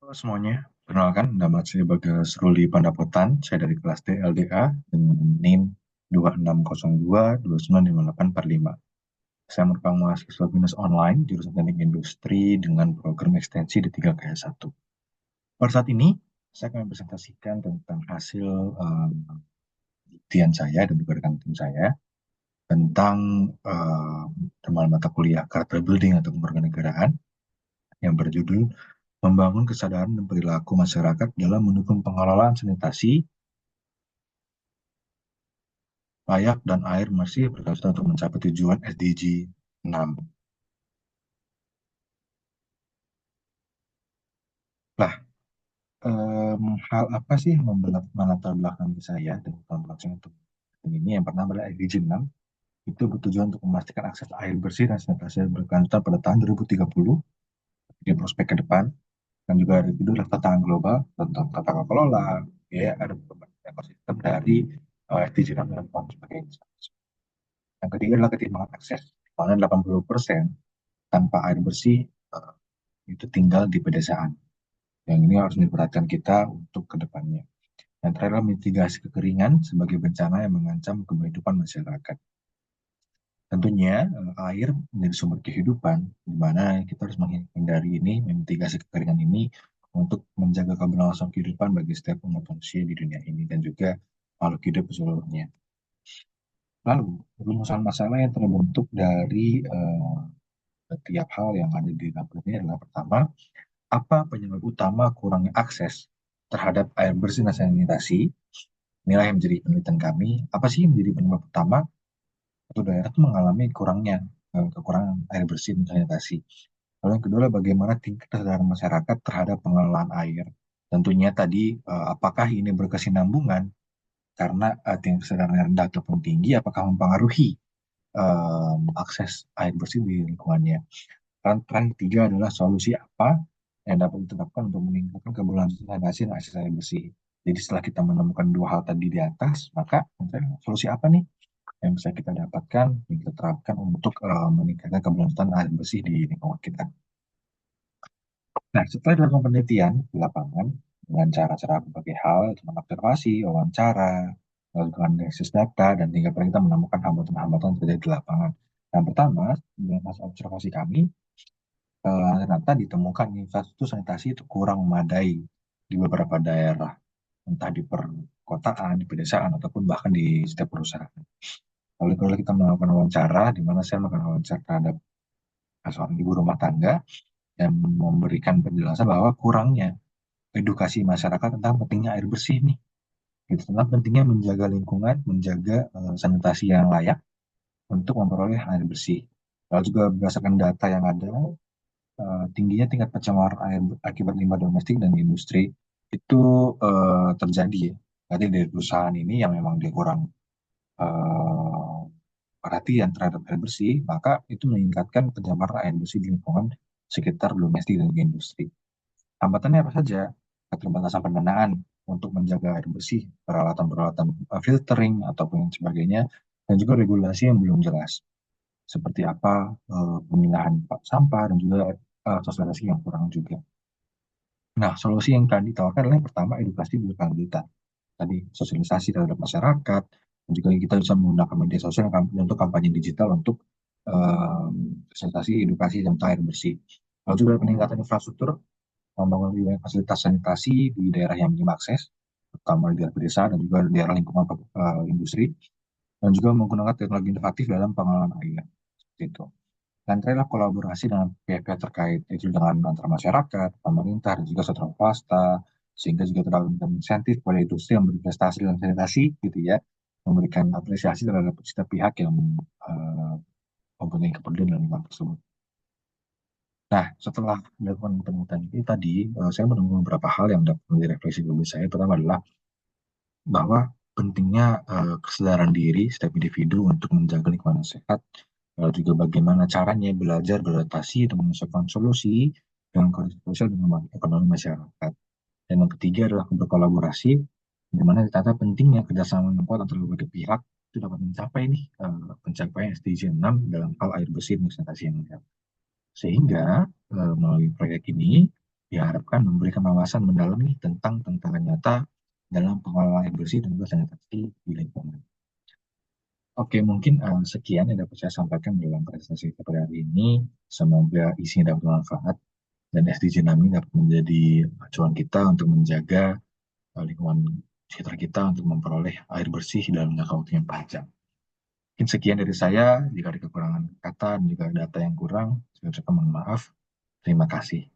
Halo semuanya, perkenalkan nama saya Bagas Ruli Pandapotan. Saya dari kelas D LDA dengan NIM 2602295845. Saya merupakan mahasiswa BINUS online jurusan Teknik Industri dengan program ekstensi D3KS1. Pada saat ini, saya akan presentasikan tentang hasil penelitian saya dan juga rekan tim saya tentang teman mata kuliah karakter building atau kewarganegaraan yang berjudul membangun kesadaran dan perilaku masyarakat dalam mendukung pengelolaan sanitasi layak dan air bersih berkelanjutan untuk mencapai tujuan SDG 6. Lah, hal apa sih yang melatar belakangi saya dan melatar untuk ini? Yang pertama adalah SDG 6, itu bertujuan untuk memastikan akses air bersih dan sanitasi berkelanjutan pada tahun 2030 di prospek ke depan, dan juga ada kedua adalah tantangan global tentang tata kelola, ya ada beberapa ekosistem dari SDG 6 dan sebagainya. Yang ketiga adalah ketimbangan akses, di mana 80% tanpa air bersih itu tinggal di pedesaan. Yang ini harus diperhatikan kita untuk kedepannya. Yang terakhir adalah mitigasi kekeringan sebagai bencana yang mengancam kehidupan masyarakat. Tentunya air menjadi sumber kehidupan, di mana kita harus menghindari ini, memitigasi kekeringan ini untuk menjaga keberlangsungan kehidupan bagi setiap umat manusia di dunia ini dan juga makhluk hidup seluruhnya. Lalu, rumusan masalah yang terbentuk dari setiap hal yang ada di dapur ini adalah pertama, apa penyebab utama kurangnya akses terhadap air bersih dan sanitasi? Inilah yang menjadi penelitian kami. Apa sih yang menjadi penyebab utama satu daerah itu mengalami kekurangan air bersih dan sanitasi? Lalu yang kedua adalah bagaimana tingkat kesadaran masyarakat terhadap pengelolaan air. Tentunya tadi apakah ini berkesinambungan karena tingkat kesadaran yang rendah ataupun tinggi, apakah mempengaruhi akses air bersih di lingkungannya. Dan terakhir tiga adalah solusi apa yang dapat diterapkan untuk meningkatkan keberlangsungan sanitasi dan akses air bersih. Jadi setelah kita menemukan dua hal tadi di atas, maka solusi apa nih yang bisa kita dapatkan, yang kita terapkan untuk meningkatkan keberlangsungan air bersih di lingkungan kita. Nah, setelah dilakukan penelitian di lapangan dengan cara-cara berbagai hal, teman observasi, wawancara, melakukan analisis data, dan hingga kita menemukan hambatan-hambatan yang terjadi di lapangan. Yang pertama, dengan hasil observasi kami, ternyata ditemukan infrastruktur sanitasi itu kurang memadai di beberapa daerah, entah di perkotaan, di pedesaan, ataupun bahkan di setiap perusahaan. Lalu kalau kita melakukan wawancara, di mana saya melakukan wawancara terhadap seorang ibu rumah tangga yang memberikan penjelasan bahwa kurangnya edukasi masyarakat tentang pentingnya air bersih nih, gitu, tentang pentingnya menjaga lingkungan, menjaga sanitasi yang layak untuk memperoleh air bersih. Lalu juga berdasarkan data yang ada, tingginya tingkat pencemaran air akibat limbah domestik dan industri itu terjadi ya. Jadi dari perusahaan ini yang memang dia kurang eh, perhatian terhadap air bersih, maka itu meningkatkan pencemaran air bersih di lingkungan sekitar domestik dan industri. Hambatannya apa saja? Keterbatasan pendanaan untuk menjaga air bersih, peralatan-peralatan filtering ataupun yang sebagainya, dan juga regulasi yang belum jelas. Seperti apa pemilahan sampah dan juga sosialisasi yang kurang juga. Nah, solusi yang tadi ditawarkan adalah yang pertama edukasi berkelanjutan. Tadi sosialisasi terhadap masyarakat, dan juga kita bisa menggunakan media sosial untuk kampanye digital untuk sosialisasi edukasi tentang air bersih. Lalu juga peningkatan infrastruktur, membangun lebih banyak fasilitas sanitasi di daerah yang minim akses, terutama di daerah pedesaan dan juga di daerah lingkungan industri, dan juga menggunakan teknologi inovatif dalam pengelolaan air. Seperti itu. Dan terakhir kolaborasi dengan pihak-pihak terkait, itu dengan antara masyarakat, pemerintah, dan juga sektor swasta, sehingga juga terdapat insentif pada industri yang berinvestasi dalam sanitasi, gitu ya, memberikan apresiasi terhadap setiap pihak yang uh, mempunyai kepedulian dalam lingkungan tersebut. Nah, setelah melakukan penelitian ini tadi, saya menemukan beberapa hal yang dapat menjadi refleksi bagi saya. Pertama adalah bahwa pentingnya kesadaran diri setiap individu untuk menjaga lingkungan sehat, juga bagaimana caranya belajar beradaptasi dan menyelesaikan solusi dengan kondisi sosial dan ekonomi masyarakat. Dan yang ketiga adalah berkolaborasi, di mana ternyata pentingnya kerjasama yang kuat antara berbagai pihak itu dapat mencapai nih pencapaian SDG 6 dalam hal air bersih dan sanitasi yang layak. Sehingga melalui proyek ini diharapkan memberikan wawasan mendalam nih tentang tantangan nyata dalam pengelolaan air bersih dan juga sanitasi di lingkungan. Oke, mungkin sekian yang dapat saya sampaikan dalam presentasi pada hari ini. Semoga isinya dapat bermanfaat dan SDG NAMI dapat menjadi acuan kita untuk menjaga lingkungan sekitar kita untuk memperoleh air bersih dalam jangka waktu yang panjang. Mungkin sekian dari saya. Jika ada kekurangan kata dan juga data yang kurang, saya ucapkan mohon maaf. Terima kasih.